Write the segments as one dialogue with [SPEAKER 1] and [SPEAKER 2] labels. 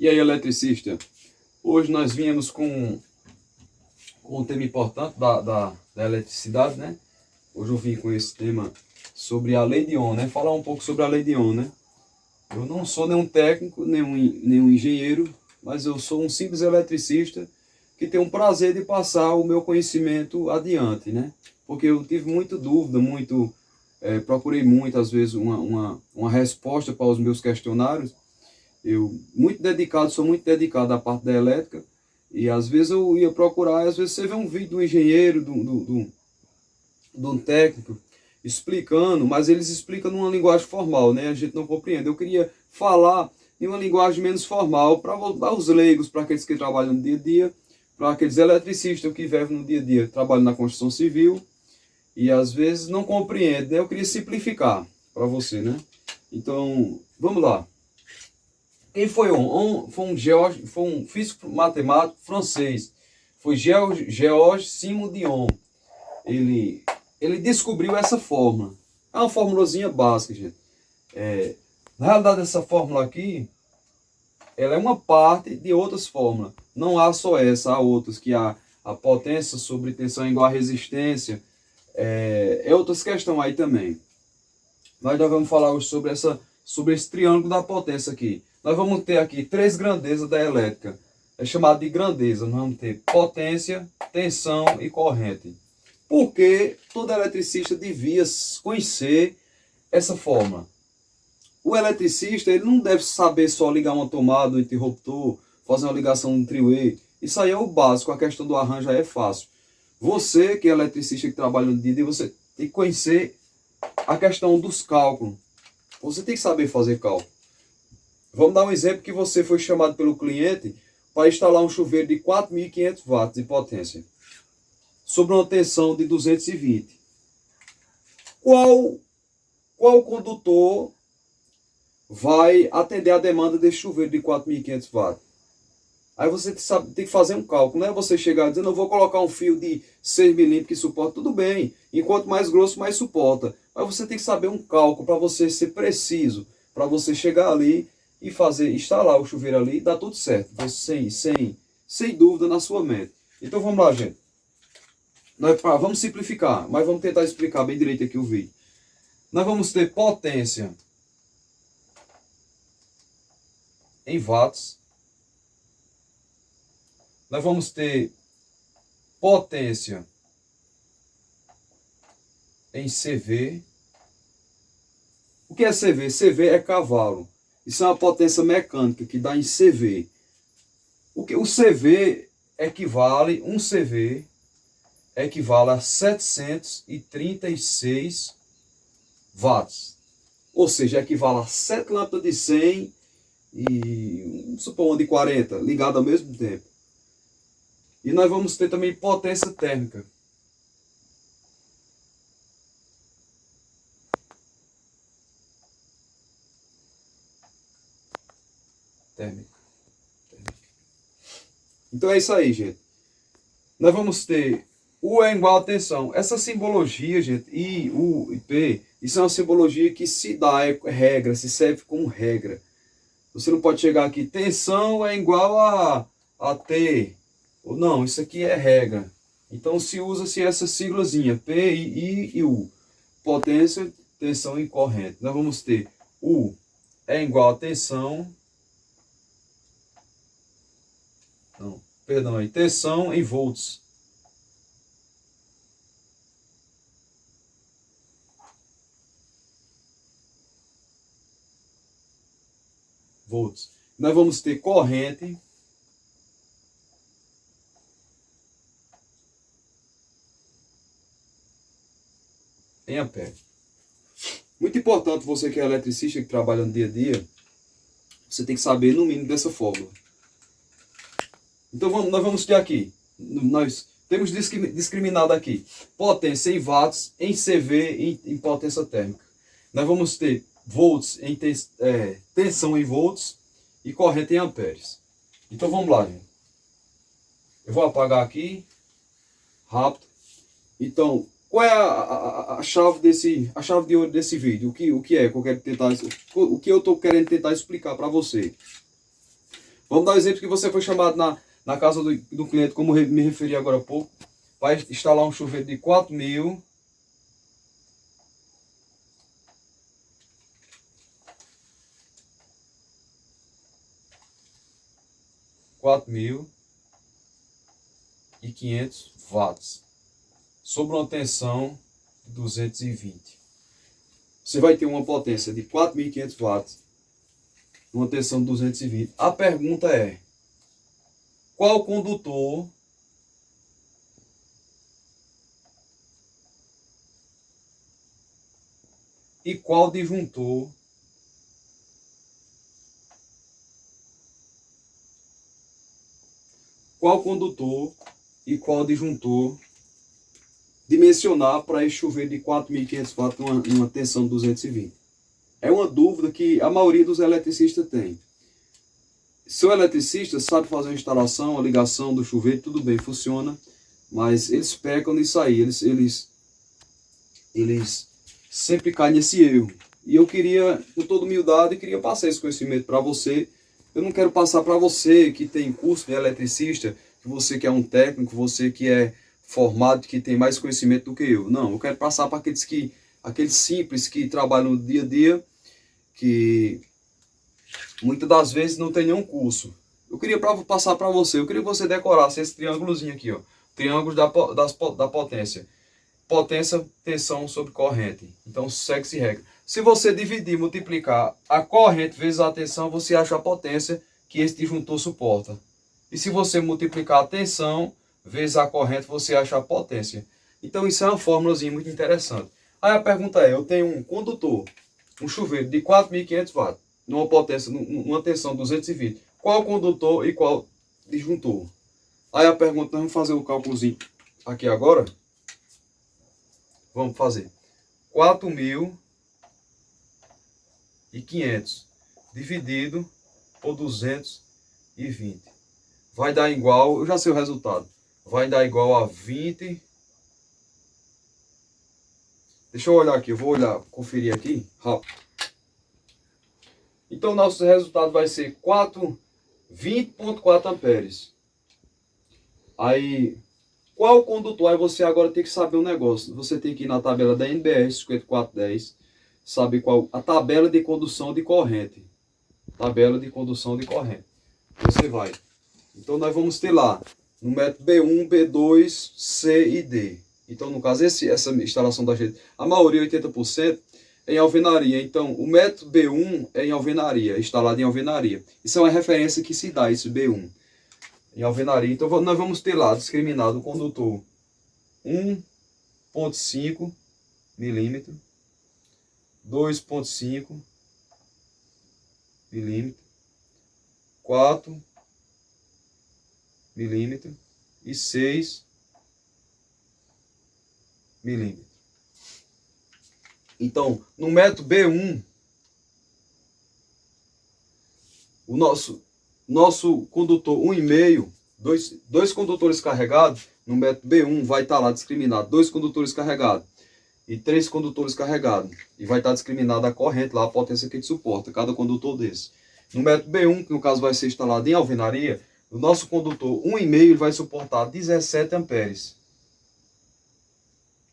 [SPEAKER 1] E aí, eletricista? Hoje nós viemos com um tema importante da eletricidade, né? Hoje eu vim com esse tema sobre a lei de Ohm, né? Falar um pouco sobre a lei de Ohm, né? Eu não sou nenhum técnico, nenhum engenheiro, mas eu sou um simples eletricista que tem um prazer de passar o meu conhecimento adiante, né? Porque eu tive muita dúvida, procurei muitas vezes uma resposta para os meus questionários. Sou muito dedicado à parte da elétrica, e às vezes eu ia procurar, às vezes você vê um vídeo do engenheiro, de um técnico, explicando, mas eles explicam numa linguagem formal, né? A gente não compreende. Eu queria falar em uma linguagem menos formal, para os leigos, para aqueles que trabalham no dia a dia, para aqueles eletricistas que vivem no dia a dia, trabalham na construção civil, e às vezes não compreendem, né? Eu queria simplificar para você, né? Então, vamos lá. Quem foi Ohm? Foi um físico matemático francês. Foi Georges Simon de Ohm. Ele descobriu essa fórmula. É uma formulazinha básica, gente. Na realidade, essa fórmula aqui, ela é uma parte de outras fórmulas. Não há só essa, há outras, que há a potência sobre tensão igual a resistência. Outras questões aí também. Mas nós vamos falar hoje sobre esse triângulo da potência aqui. Nós vamos ter aqui três grandezas da elétrica. É chamado de grandeza. Nós vamos ter potência, tensão e corrente. Porque todo eletricista devia conhecer essa fórmula. O eletricista, ele não deve saber só ligar uma tomada, um interruptor, fazer uma ligação no three-way. Isso aí é o básico, a questão do arranjo aí é fácil. Você que é eletricista que trabalha no dia a dia, você tem que conhecer a questão dos cálculos. Você tem que saber fazer cálculo. Vamos dar um exemplo que você foi chamado pelo cliente para instalar um chuveiro de 4.500 watts de potência sobre uma tensão de 220. Qual condutor vai atender a demanda desse chuveiro de 4.500 watts? Aí você tem que fazer um cálculo, não é você chegar dizendo, eu vou colocar um fio de 6 milímetros que suporta, tudo bem. Enquanto mais grosso, mais suporta. Mas você tem que saber um cálculo para você ser preciso, para você chegar ali e instalar o chuveiro ali e dar tudo certo. Sem dúvida na sua mente. Então vamos lá, gente. Vamos simplificar, mas vamos tentar explicar bem direito aqui o vídeo. Nós vamos ter potência em watts. Nós vamos ter potência em CV. O que é CV? CV é cavalo. Isso é uma potência mecânica que dá em CV. O CV equivale, um CV equivale a 736 watts. Ou seja, equivale a 7 lâmpadas de 100 e, vamos supor, uma de 40, ligada ao mesmo tempo. E nós vamos ter também potência térmica. Então é isso aí, gente. Nós vamos ter U é igual a tensão. Essa simbologia, gente, I, U e P, isso é uma simbologia que se dá, é regra, se serve como regra. Você não pode chegar aqui, tensão é igual a T. Ou não, isso aqui é regra. Então se usa-se essa siglazinha, P, I e U. Potência, tensão e corrente. Nós vamos ter U é igual a tensão. Não, perdão aí, tensão em volts. Nós vamos ter corrente em ampere. Muito importante, você que é eletricista, que trabalha no dia a dia, você tem que saber no mínimo dessa fórmula. Então nós vamos ter aqui, nós temos discriminado aqui, potência em watts, em CV, em potência térmica. Nós vamos ter volts em tensão em volts e corrente em amperes. Então vamos lá, gente. Eu vou apagar aqui, rápido. Então, qual é a chave de ouro desse vídeo? O que é que eu quero tentar, o que eu estou querendo tentar explicar para você? Vamos dar um exemplo que você foi chamado na casa do cliente, como me referi agora há pouco. Vai instalar um chuveiro de 4.000. E 500 watts sobre uma tensão de 220. Você vai ter uma potência de 4.500 watts, uma tensão de 220. A pergunta é: qual condutor e qual disjuntor dimensionar para esse chuveiro de 4.500 watts numa tensão de 220? É uma dúvida que a maioria dos eletricistas tem. Se o eletricista sabe fazer a instalação, a ligação do chuveiro, tudo bem, funciona, mas eles pecam nisso aí, eles sempre caem nesse erro. E eu queria, com toda humildade, passar esse conhecimento para você. Eu não quero passar para você que tem curso de eletricista, que você que é um técnico, você que é formado, que tem mais conhecimento do que eu. Não, eu quero passar para aqueles simples que trabalham no dia a dia, que muitas das vezes não tem nenhum curso. Eu queria passar para você, eu queria que você decorasse esse triângulozinho aqui, ó. Triângulo da potência. Potência, tensão sobre corrente. Então, segue-se regra. Se você dividir, multiplicar a corrente vezes a tensão, você acha a potência que esse disjuntor suporta. E se você multiplicar a tensão vezes a corrente, você acha a potência. Então, isso é uma fórmulazinha muito interessante. Aí a pergunta é: eu tenho um condutor, um chuveiro de 4.500 watts, numa potência, numa tensão de 220. Qual condutor e qual disjuntor? Aí a pergunta, nós vamos fazer o cálculozinho aqui agora. Vamos fazer 4.500 dividido por 220. Vai dar igual, eu já sei o resultado. Vai dar igual a 20. Deixa eu olhar aqui, eu vou olhar, conferir aqui, rápido. Então, nosso resultado vai ser 20.4 amperes. Aí, qual condutor? Aí você agora tem que saber um negócio. Você tem que ir na tabela da NBR 5410, saber qual a tabela de condução de corrente. Tabela de condução de corrente. Você vai. Então, nós vamos ter lá no método B1, B2, C e D. Então, no caso, essa instalação da gente, a maioria, 80%, é em alvenaria. Então, o método B1 é em alvenaria, instalado em alvenaria. Isso é uma referência que se dá, esse B1. Em alvenaria. Então, nós vamos ter lá discriminado o condutor 1,5 milímetro, 2,5 milímetro, 4 milímetro e 6 milímetros. Então, no método B1, o nosso condutor 1,5, dois condutores carregados, no método B1 vai estar lá discriminado 2 condutores carregados e 3 condutores carregados. E vai estar discriminada a corrente lá, a potência que ele suporta, cada condutor desse. No método B1, que no caso vai ser instalado em alvenaria, o nosso condutor 1,5 ele vai suportar 17 amperes.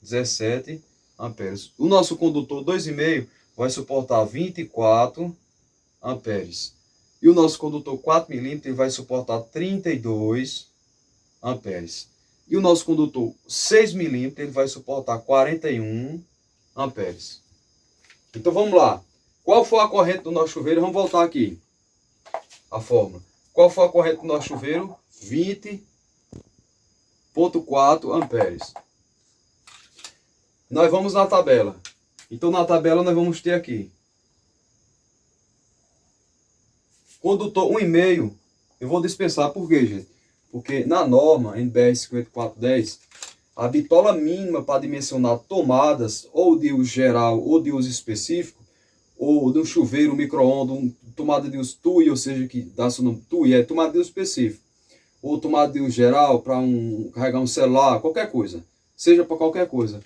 [SPEAKER 1] 17 amperes. O nosso condutor 2,5 vai suportar 24 amperes. E o nosso condutor 4 milímetros ele vai suportar 32 amperes. E o nosso condutor 6 milímetros ele vai suportar 41 amperes. Então vamos lá. Qual foi a corrente do nosso chuveiro? Vamos voltar aqui. A fórmula. Qual foi a corrente do nosso chuveiro? 20,4 amperes. Nós vamos na tabela. Então na tabela nós vamos ter aqui condutor 1,5. Eu vou dispensar, por quê, gente? Porque na norma NBR 5410, a bitola mínima para dimensionar tomadas, ou de uso geral, ou de uso específico, ou de um chuveiro, um micro-ondas, tomada de uso TUI, ou seja, que dá seu nome TUI, é tomada de uso específico. Ou tomada de uso geral para carregar um celular, qualquer coisa. Seja para qualquer coisa.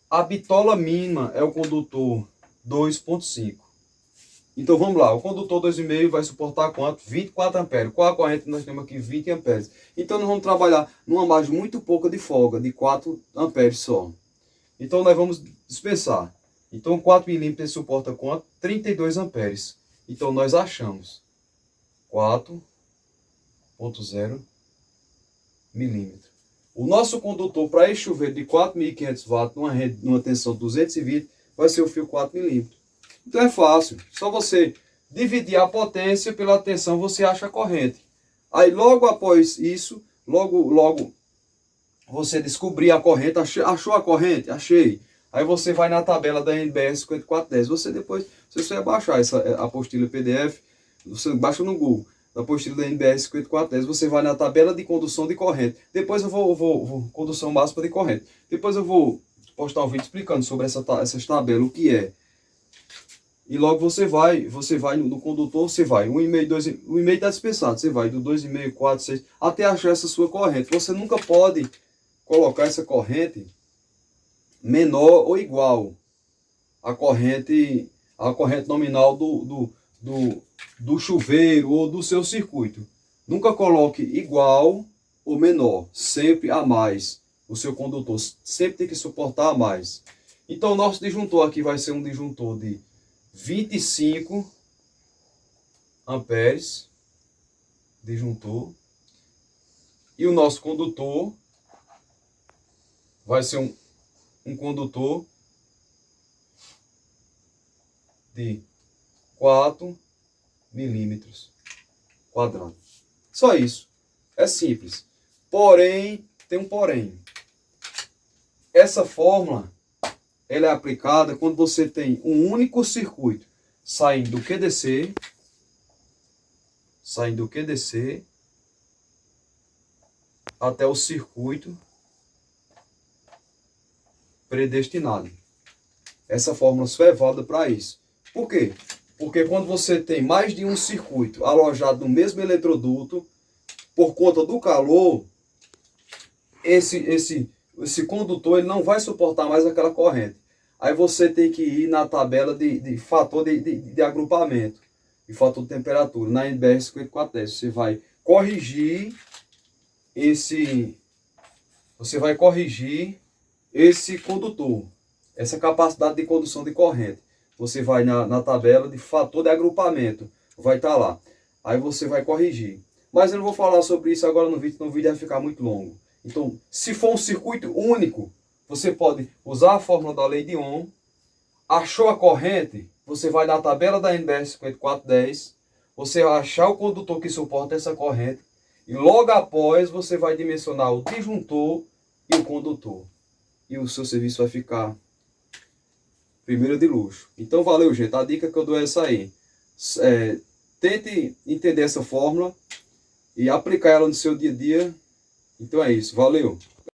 [SPEAKER 1] A bitola mínima é o condutor 2,5. Então vamos lá, o condutor 2,5 vai suportar quanto? 24 amperes. Qual a corrente nós temos aqui? 20 amperes. Então nós vamos trabalhar numa margem muito pouca de folga, de 4 amperes só. Então nós vamos dispensar. Então 4 milímetros suporta quanto? 32 amperes. Então nós achamos 4,0 milímetros. O nosso condutor para esse chuveiro de 4.500 watts, numa tensão 220, vai ser o fio 4 milímetros. Então é fácil, só você dividir a potência pela tensão, você acha a corrente. Aí logo após isso, logo você descobrir a corrente, achou a corrente? Achei. Aí você vai na tabela da NBR 5410. Você vai baixar essa apostila PDF, você baixa no Google, a apostila da NBR 5410, você vai na tabela de condução de corrente. Depois eu vou condução máxima de corrente. Depois eu vou postar um vídeo explicando sobre essas tabelas, o que é. E logo você vai no condutor, você vai 1,5, 2, 1,5 está dispensado, você vai do 2,5, 4, 6, até achar essa sua corrente. Você nunca pode colocar essa corrente menor ou igual à corrente nominal do chuveiro ou do seu circuito. Nunca coloque igual ou menor, sempre a mais. O seu condutor sempre tem que suportar a mais. Então o nosso disjuntor aqui vai ser um disjuntor de 25 amperes, disjuntor, e o nosso condutor vai ser um condutor de 4 milímetros quadrados. Só isso. É simples. Porém, tem um porém. Essa fórmula ela é aplicada quando você tem um único circuito saindo do QDC, até o circuito predestinado. Essa fórmula só é válida para isso. Por quê? Porque quando você tem mais de um circuito alojado no mesmo eletroduto, por conta do calor, esse condutor ele não vai suportar mais aquela corrente. Aí você tem que ir na tabela de fator de agrupamento, de fator de temperatura, na NBR 5410. Você vai corrigir esse condutor, essa capacidade de condução de corrente. Você vai na tabela de fator de agrupamento, vai estar lá. Aí você vai corrigir. Mas eu não vou falar sobre isso agora no vídeo, senão o vídeo vai ficar muito longo. Então, se for um circuito único, você pode usar a fórmula da lei de Ohm. Achou a corrente, você vai na tabela da NBR 5410, você vai achar o condutor que suporta essa corrente, e logo após você vai dimensionar o disjuntor e o condutor. E o seu serviço vai ficar primeiro de luxo. Então valeu, gente. A dica que eu dou é essa aí. Tente entender essa fórmula e aplicar ela no seu dia a dia. Então é isso. Valeu.